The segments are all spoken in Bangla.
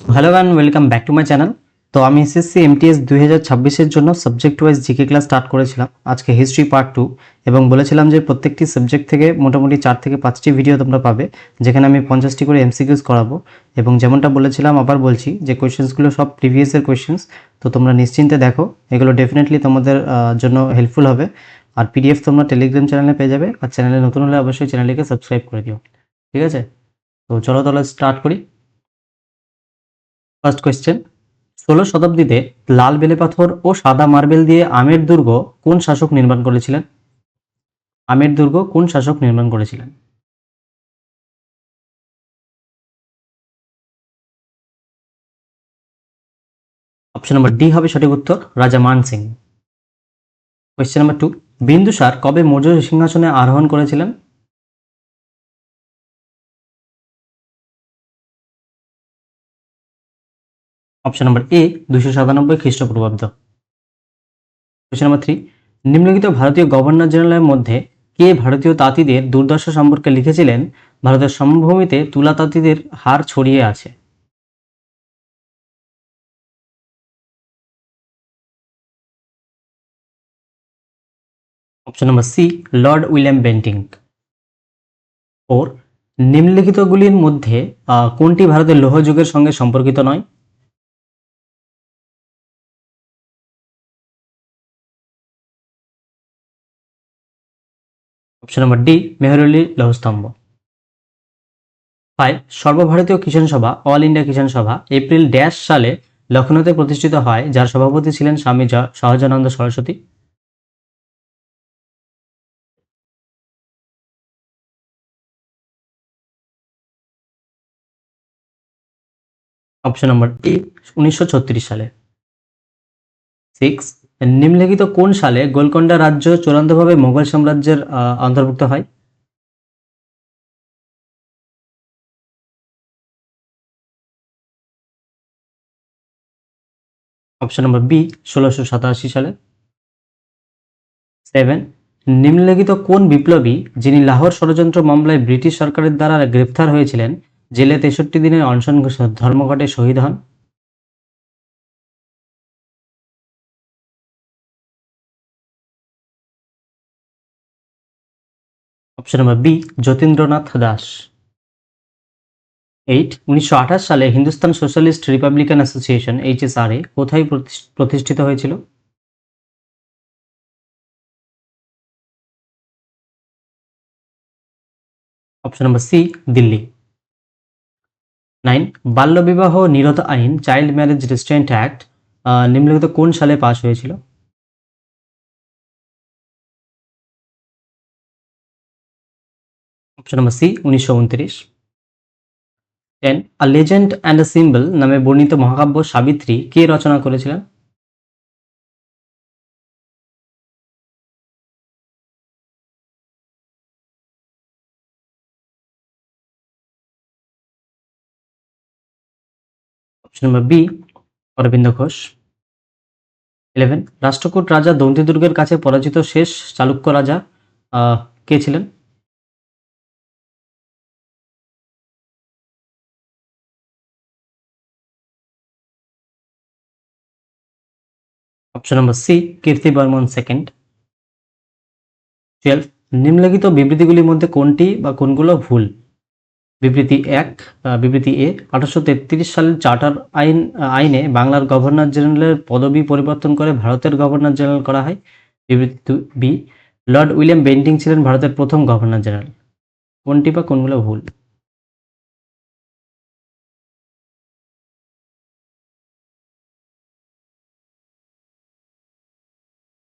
Hello and welcome back to my channel. তো আমি এসএসসি এমটিএস 2026-এর জন্য subject wise GK class start করেছিলাম আজকে হিস্ট্রি পার্ট 2, এবং বলেছিলাম যে প্রত্যেকটি সাবজেক্ট থেকে মোটামুটি 4 থেকে 5টি ভিডিও তোমরা পাবে, যেখানে আমি 50টি করে এমসিকিউজ করাবো। এবং যেমনটা বলেছিলাম আবার বলছি যে কোয়েশ্চেন্সগুলো সব প্রিভিয়াসের কোয়েশ্চেন্স, তো তোমরা নিশ্চিন্তে দেখো, এগুলো ডেফিনেটলি তোমাদের জন্য হেল্পফুল হবে। আর পিডিএফ তোমরা টেলিগ্রাম চ্যানেলে পেয়ে যাবে, আর চ্যানেলে নতুন হলে অবশ্যই চ্যানেলটিকে সাবস্ক্রাইব করে দিও, ঠিক আছে? তো চলো তাহলে স্টার্ট করি। ফার্স্ট কোয়েশ্চেন, 16 শতাব্দীতে লাল বেলেপাথর ও সাদা মার্বেল দিয়ে আমের দুর্গ কোন শাসক নির্মাণ করেছিলেন? আমের দুর্গ কোন শাসক নির্মাণ করেছিলেন? অপশন নাম্বার ডি হবে সঠিক উত্তর, রাজা মান সিং। কোয়েশ্চেন নাম্বার 2, বিন্দুসার কবে মৌর্য সিংহাসনে আরোহণ করেছিলেন? অপশন নাম্বার এ 297 খ্রিস্টপূর্বাব্দ। কোয়েশ্চেন নাম্বার 3, নিম্নলিখিত ভারতীয় গভর্নর জেনারেলের মধ্যে কে ভারতীয় তাঁতিদের দুর্দশা সম্পর্কে লিখেছিলেন? ভারতের সমভূমিতে তুলা তাঁতিদের হার ছড়িয়ে আছে। Option number C, lord William Bentinck. 4, নিম্নলিখিতগুলির মধ্যে কোনটি ভারতের লৌহ যুগের সঙ্গে সম্পর্কিত নয়? অপশন নাম্বার ডি, মেহরলি লৌহস্তম্ভ। 5, সর্বভারতীয় কিষাণ সভা অল ইন্ডিয়া কিষাণ সভা এপ্রিল ড্যাশ সালে লখনৌতে প্রতিষ্ঠিত হয়, যার সভাপতি ছিলেন স্বামী সহজানন্দ সরস্বতী। অপশন নাম্বার এ 1936 সালে। 6, নিম্নলিখিত কোন সালে গোলকোন্ডা রাজ্য চূড়ান্তভাবে মোগল সাম্রাজ্যের অন্তর্ভুক্ত হয়? অপশন নাম্বার বি 1687 সালে। 7, নিম্নলিখিত কোন বিপ্লবী, যিনি লাহোর ষড়যন্ত্র মামলায় ব্রিটিশ সরকারের দ্বারা গ্রেফতার হয়েছিলেন, জেলে 63 দিনের অনশন ধর্মঘটে শহীদ হন? Option number B Jatindranath Das. 8, 1928 সালে Hindustan Socialist Republican Association HSRA কোথায় প্রতিষ্ঠিত হয়েছিল? Option number C, Delhi. 9, বাল্যবিবাহ নিরোধ আইন চাইল্ড ম্যারেজ রেস্ট্রেন্ট অ্যাক্ট নিম্নলিখিত কোন সালে পাশ হয়েছিল? Option number C 1929। 10, a legend and a symbol নামে বর্ণিত মহাকাব্য সাবিত্রী কে রচনা করেছিলেন? Option number B Aurobindo Ghosh. 11, Rashtrakuta রাজা দন্তি কাছে পরাজিত শেষ চালুক্য রাজা কে ছিলেন? Option number C Kirtivarman second. 12, নিম্নলিখিত বিবৃতিগুলির মধ্যে কোনটি বা কোনগুলো ভুল? বিবৃতি 1, বিবৃতি এ 1833 সালের চার্টার আইনে বাংলার গভর্নর জেনারেলের পদবি পরিবর্তন করে ভারতের গভর্নর জেনারেল করা হয়। বিবৃতি বি, লর্ড উইলিয়াম বেন্টিং ছিলেন ভারতের প্রথম গভর্নর জেনারেল। কোনটি বা কোনগুলো ভুল?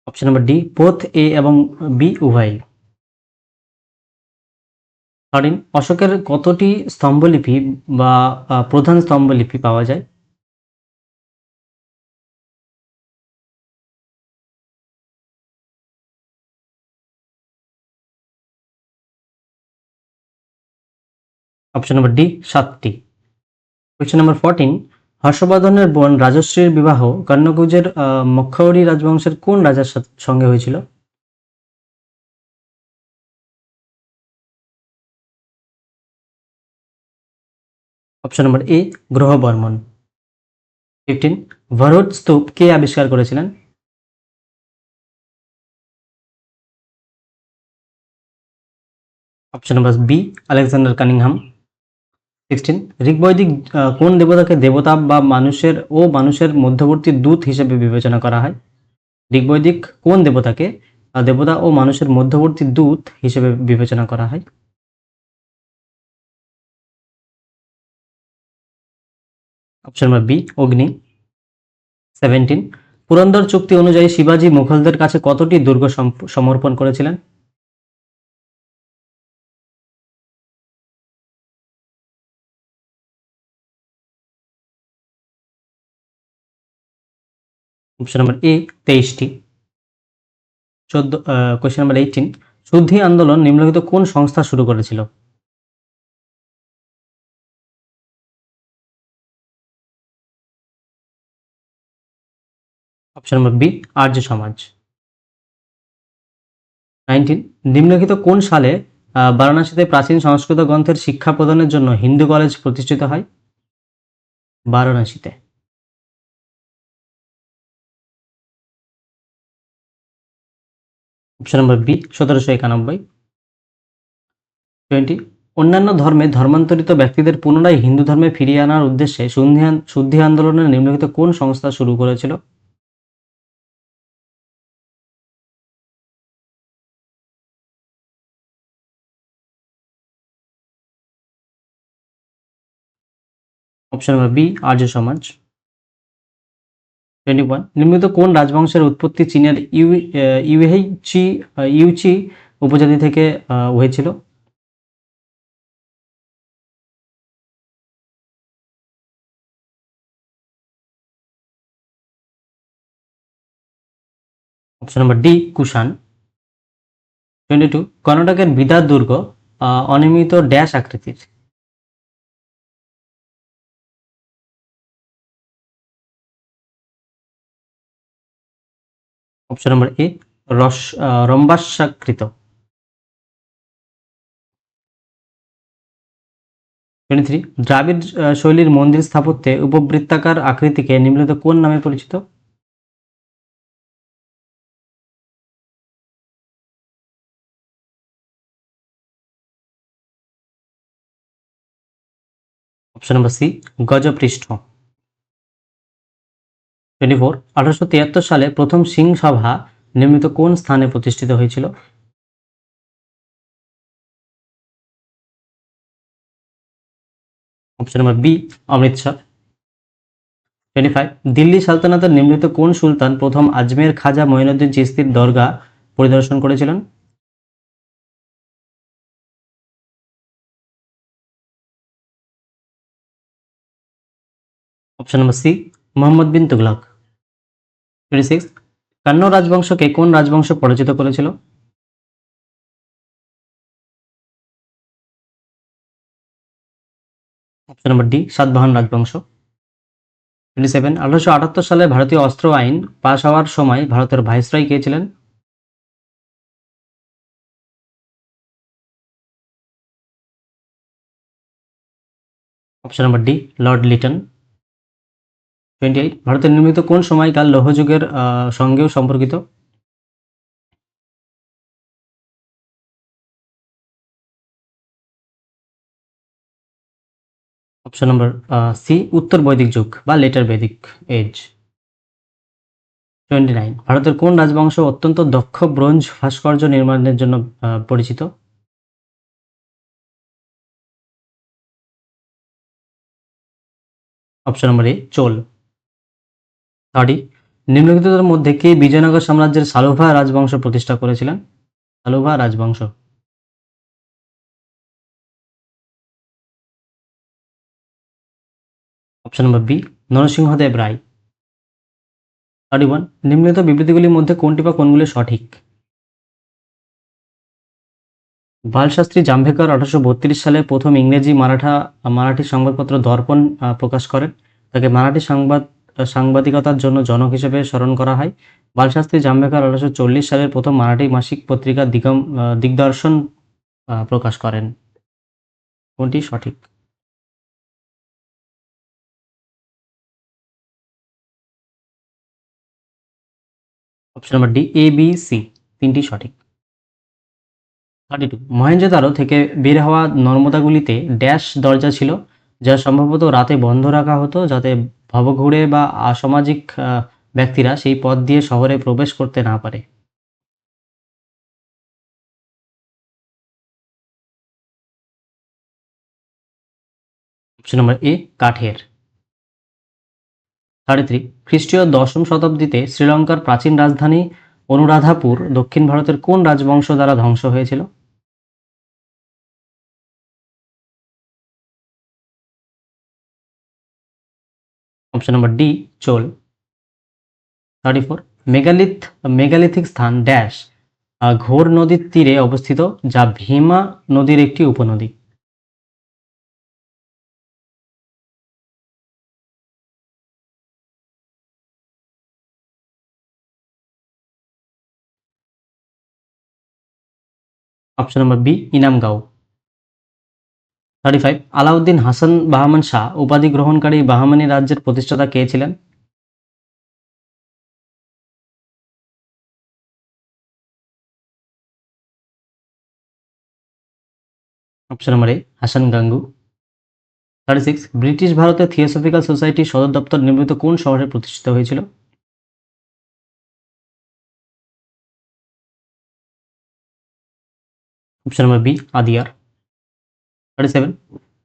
Option number D both A এবং বি উভয়। 13, অশোকের কতটি স্তম্ভলিপি বা প্রধান স্তম্ভলিপি পাওয়া যায়? অপশন নাম্বার ডি 7টি। কোয়েশ্চেন নাম্বার 14, হর্ষবর্ধনের বোন রাজশ্রীর বিবাহ কর্ণকুজের মক্ষৌরী রাজবংশের কোন রাজার সঙ্গে হয়েছিল? Option number A Grahavarman. 15 Bharhut স্তূপ কে আবিষ্কার করেছিলেন? Option number B Alexander Cunningham. 16 ঋগ্বৈদিক কোন দেবতাকে দেবতা বা মানুষের মধ্যবর্তী দূত হিসেবে বিবেচনা করা হয়? ঋগ্বৈদিক কোন দেবতাকে দেবতা ও মানুষের মধ্যবর্তী দূত হিসেবে বিবেচনা করা হয়? অপশন নাম্বার বি অগ্নি। 17 পুরন্দর চুক্তি অনুযায়ী শিবাজি মুঘলদের কাছে কতটি দুর্গ সমর্পণ করেছিলেন? অপশন নাম্বার এ 23টি। কোয়েশ্চেন নাম্বার 18 শুদ্ধি আন্দোলন নিম্নলিখিত কোন সংস্থা শুরু করেছিল? অপশন নাম্বার বি আর্য সমাজ। 19 নিম্নলিখিত কোন সালে বারাণসীতে প্রাচীন সংস্কৃত গ্রন্থের শিক্ষা প্রদানের জন্য হিন্দু কলেজ প্রতিষ্ঠিত হয়? বারাণসীতে। Option number B 1791। 20 অন্যান্য ধর্মে ধর্মান্তরিত ব্যক্তিদের পুনরায় হিন্দু ধর্মে ফিরিয়ে আনার উদ্দেশ্যে শুদ্ধি আন্দোলনের নিম্নলিখিত কোন সংস্থা শুরু করেছিল? অপশন নাম্বার বি আর্য সমাজ। 21 নিম্নলিখিত কোন রাজবংশের উৎপত্তি চীনের ইউচি উপজাতি থেকে হয়েছিল? Option number D Kushan. 22 কর্ণাটকের বিদার দুর্গ অনিয়মিত ড্যাশ আকৃতির। অপশন নাম্বার এ রম্বাসাকৃত। 23 দ্রাবিড় শৈলীর মন্দির স্থাপত্যে উপবৃত্তাকার আকৃতিকে নিম্নলিখিত কোন নামে পরিচিত? Option number C গজপৃষ্ঠ। 24 1873 সালে প্রথম সিং সভা নির্মিত কোন স্থানে প্রতিষ্ঠিত হয়েছিল? Option number B Amritsar. 25 Delhi সালতানাতের নিম্নলিখিত কোন সুলতান প্রথম আজমের খাজা মঈনুদ্দিন চিশতির দরগা পরিদর্শন করেছিলেন? Option number C Mohammad bin Tughlaq. 26 কান্ন রাজবংশকে কোন রাজবংশ পরাজিত করেছিল? অপশন নাম্বার ডি সাতবাহন রাজবংশ। 27 1878 সালে ভারতীয় অস্ত্র আইন পাশ হওয়ার সময় ভারতের ভাইসরয় কে ছিলেন? Option number D Lord Liton. 28 ভারতের নির্মিত কোন সময়কাল লৌহ যুগের সঙ্গেও সম্পর্কিত? অপশন নাম্বার সি উত্তর বৈদিক যুগ বা লেটার বৈদিক এজ। 29 ভারতের কোন রাজবংশ অত্যন্ত দক্ষ ব্রোঞ্জ ভাস্কর্য নির্মাণের জন্য পরিচিত? অপশন নাম্বার এ চোল। 30 নিম্নলিখিতদের মধ্যে কে বিজয়নগর সাম্রাজ্যের সালুভা রাজবংশ প্রতিষ্ঠা করেছিলেন? সালুভা রাজবংশ। অপশন নাম্বার বি নরসিংহদেব রায়। 31 নিম্নলিখিত বিবৃতিগুলির মধ্যে কোনটি বা কোনগুলি সঠিক? বালশাস্ত্রী জাম্ভেকর 1832 সালে প্রথম ইংরেজি মারাঠি সংবাদপত্র দর্পণ প্রকাশ করেন। তাকে মারাঠি সাংবাদিকতার জন্য জনক হিসেবে স্মরণ করা হয়। বালশাস্ত্রী জাম্ভেকর 1840 সালের প্রথম মারাঠি মাসিক পত্রিকা দিগদর্শন প্রকাশ করেন। কোনটি সঠিক? Option number D, A B C, তিনটি সঠিক। 32, মহেঞ্জোদারো থেকে বের হওয়া নর্মদাগুলিতে ড্যাশ দরজা ছিল, যা সম্ভবত রাতে বন্ধ রাখা হতো যাতে ভবঘুরে বা অসামাজিক ব্যক্তিরা সেই পথ দিয়ে শহরে প্রবেশ করতে না পারে। অপশন নাম্বার এ, কাঠের। 33, খ্রিস্টীয় দশম শতাব্দীতে শ্রীলঙ্কার প্রাচীন রাজধানী অনুরাধাপুর দক্ষিণ ভারতের কোন রাজবংশ দ্বারা ধ্বংস হয়েছিল? Option number D, Chola. 34, megalith megalithic স্থান ড্যাশ ঘোর নদীর তীরে অবস্থিত, যা ভীমা নদীর একটি উপনদী। Option number B, Inamgaon. 35, Alauddin Hasan Bahman Shah উপাধি গ্রহণকারী বাহমানি রাজ্যের প্রতিষ্ঠাতা কে ছিলেন? Option number A, Hasan Gangu. 36, British ভারতে থিওসফিক্যাল সোসাইটির সদর দপ্তর নির্মিত কোন শহরে প্রতিষ্ঠিত হয়েছিল? Option number B, Adyar. 37,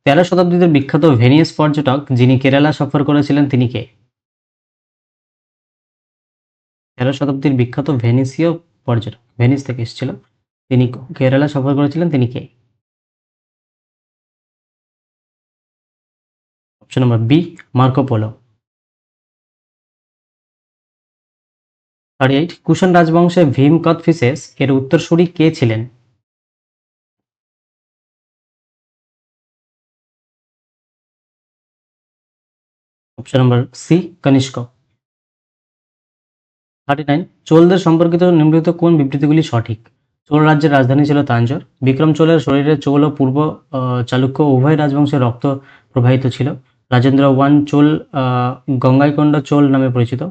13 শতাব্দীতে বিখ্যাত ভেনিস পর্যটক যিনি কেরালা সফর করেছিলেন তিনি কে? 13 শতাব্দীর বিখ্যাত ভেনিসীয় পর্যটক, ভেনিস থেকে এসেছিল, তিনি কেরালা সফর করেছিলেন, তিনি কে? Option number B, Marco Polo. 38, Kushan রাজবংশে ভীম কোদফিসেস এর উত্তরসূরি কে ছিলেন? Option number C, Kanishka. 39, চোলদের সম্পর্কিত নিম্নলিখিত কোন বিবৃতিগুলি সঠিক? চোল রাজ্যের রাজধানী ছিল তাঞ্জোর। বিক্রম চোলের শরীরে চোল ও পূর্ব চালুক্য উভয় রাজবংশের রক্ত প্রবাহিত ছিল। রাজেন্দ্র ওয়ান চোল গঙ্গাইকোন্ড চোল নামে পরিচিত।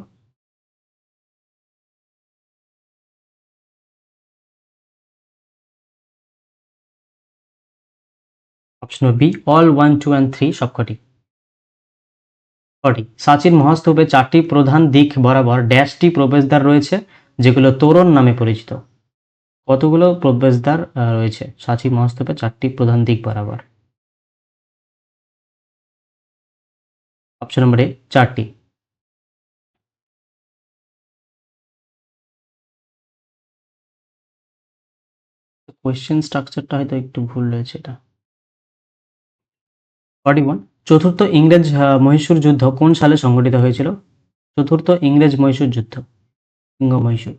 অপশন বি, অল 1, 2 and 3 সবকটি। 40, সাঁচির মহাস্তূপে 4টি প্রধান দিক বরাবর ড্যাশটি প্রবেশদ্বার রয়েছে, যেগুলো তোরণ নামে পরিচিত। কতগুলো প্রবেশদ্বার রয়েছে সাঁচি মহাস্তূপে 4টি প্রধান দিক বরাবর? অপশন নম্বর এ, 4টি। কোয়েশ্চেন স্ট্রাকচারটা হয়তো একটু ভুল রয়েছে এটা। 41, চতুর্থ ইংরেজ মহীশূর যুদ্ধ কোন সালে সংঘটিত হয়েছিল? চতুর্থ ইংরেজ মহীশূর যুদ্ধ, সিংহ Mysore.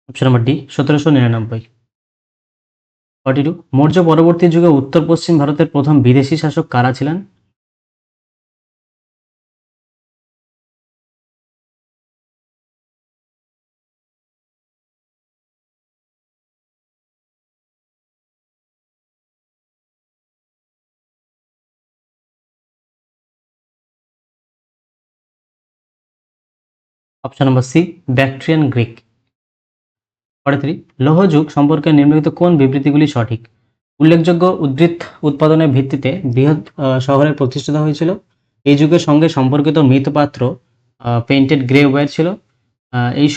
Option number D, 1799। 42, Maurya পরবর্তী যুগে উত্তর পশ্চিম ভারতের প্রথম বিদেশি শাসক কারা ছিলেন? Option number C, Bactrian Greek. 43, লৌহ যুগ সম্পর্কে নিম্নলিখিত কোন বিবৃতিগুলি সঠিক? উল্লেখযোগ্য উদ্ভিদ উৎপাদনের ভিত্তিতে বৃহৎ শহরে প্রতিষ্ঠিত হয়েছিল। এই যুগের সঙ্গে সম্পর্কিত মৃৎপাত্র পেইন্টেড গ্রে ওয়্যার ছিল। এই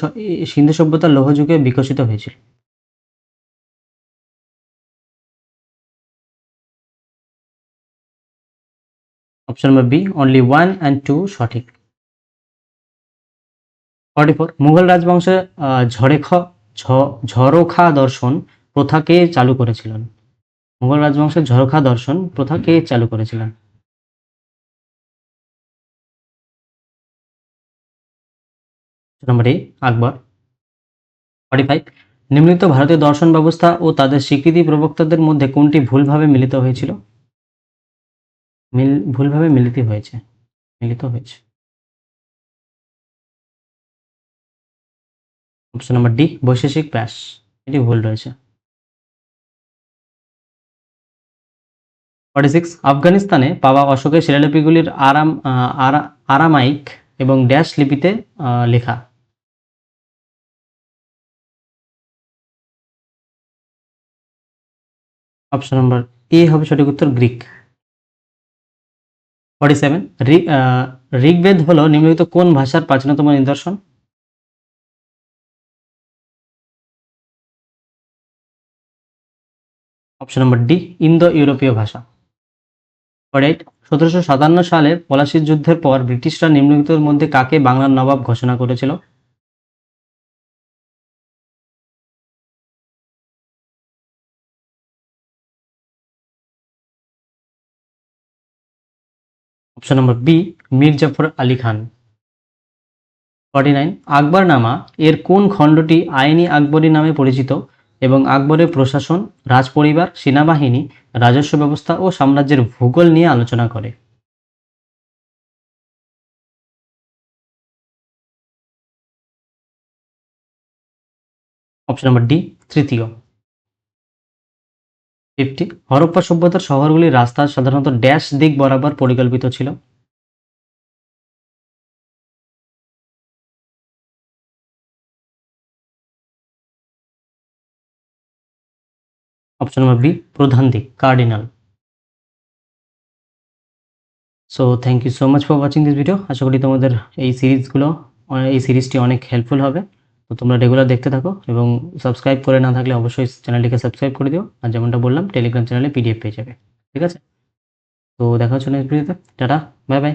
সিন্ধু সভ্যতা লৌহ যুগে বিকশিত হয়েছিল। Option number B, only 1 and 2 সঠিক। 44, মুঘল রাজবংশে ঝরোখা দর্শন প্রথা কে চালু করেছিলেন? মুঘল রাজবংশের ঝরোখা দর্শন প্রথা কে চালু করেছিলেন? নম্বর এ, আকবর। 45, নিম্নলিখিত ভারতীয় দর্শন ব্যবস্থা ও তাদের স্বীকৃতি প্রবক্তাদের মধ্যে কোনটি ভুলভাবে মিলিত হয়েছিল? ভুলভাবে মিলিত হয়েছে। অপশন নাম্বার ডি, বৈশেষিক ব্যাস, এটি ভুল রয়েছে। 46 আফগানিস্তানে পাওয়া অশোকের শিলালিপিগুলির আরামাইক এবং ড্যাশ লিপিতে লেখা। অপশন নাম্বার এ হবে সঠিক উত্তর, গ্রিক। 47 ঋগ্বেদ হলো নিম্নলিখিত কোন ভাষার প্রাচীনতম নিদর্শন? অপশন নাম্বার ডি, ইন্দো ইউরোপীয় ভাষা। 48 1757 সালে পলাশির যুদ্ধের পর ব্রিটিশরা নিম্নলিখিতের মধ্যে কাকে বাংলার নবাব ঘোষণা করেছিল? Option number B, Mir Jafar Ali Khan. 49 Akbarnama এর কোন খণ্ডটি আইনি আকবরী নামে পরিচিত এবং আকবরের প্রশাসন, রাজপরিবার, সেনাবাহিনী, রাজস্ব ব্যবস্থা ও সাম্রাজ্যের ভূগোল নিয়ে আলোচনা করে? অপশন নাম্বার ডি, তৃতীয়। 50 হরপ্পা সভ্যতার শহরগুলির রাস্তা সাধারণত ড্যাশ দিক বরাবর পরিকল্পিত ছিল? অপশন নাম্বার বি, প্রধান দিক, cardinal. So thank you so much for watching this video. আশা করি তোমাদের এই সিরিজটি অনেক হেল্পফুল হবে। তো তোমরা রেগুলার দেখতে থাকো এবং সাবস্ক্রাইব করে না থাকলে অবশ্যই চ্যানেলটিকে সাবস্ক্রাইব করে দিও। আর যেমনটা বললাম, টেলিগ্রাম চ্যানেলে পিডিএফ পেয়ে যাবে। ঠিক আছে, তো দেখা হচ্ছে নেক্সট ভিডিওতে। Tata, bye bye.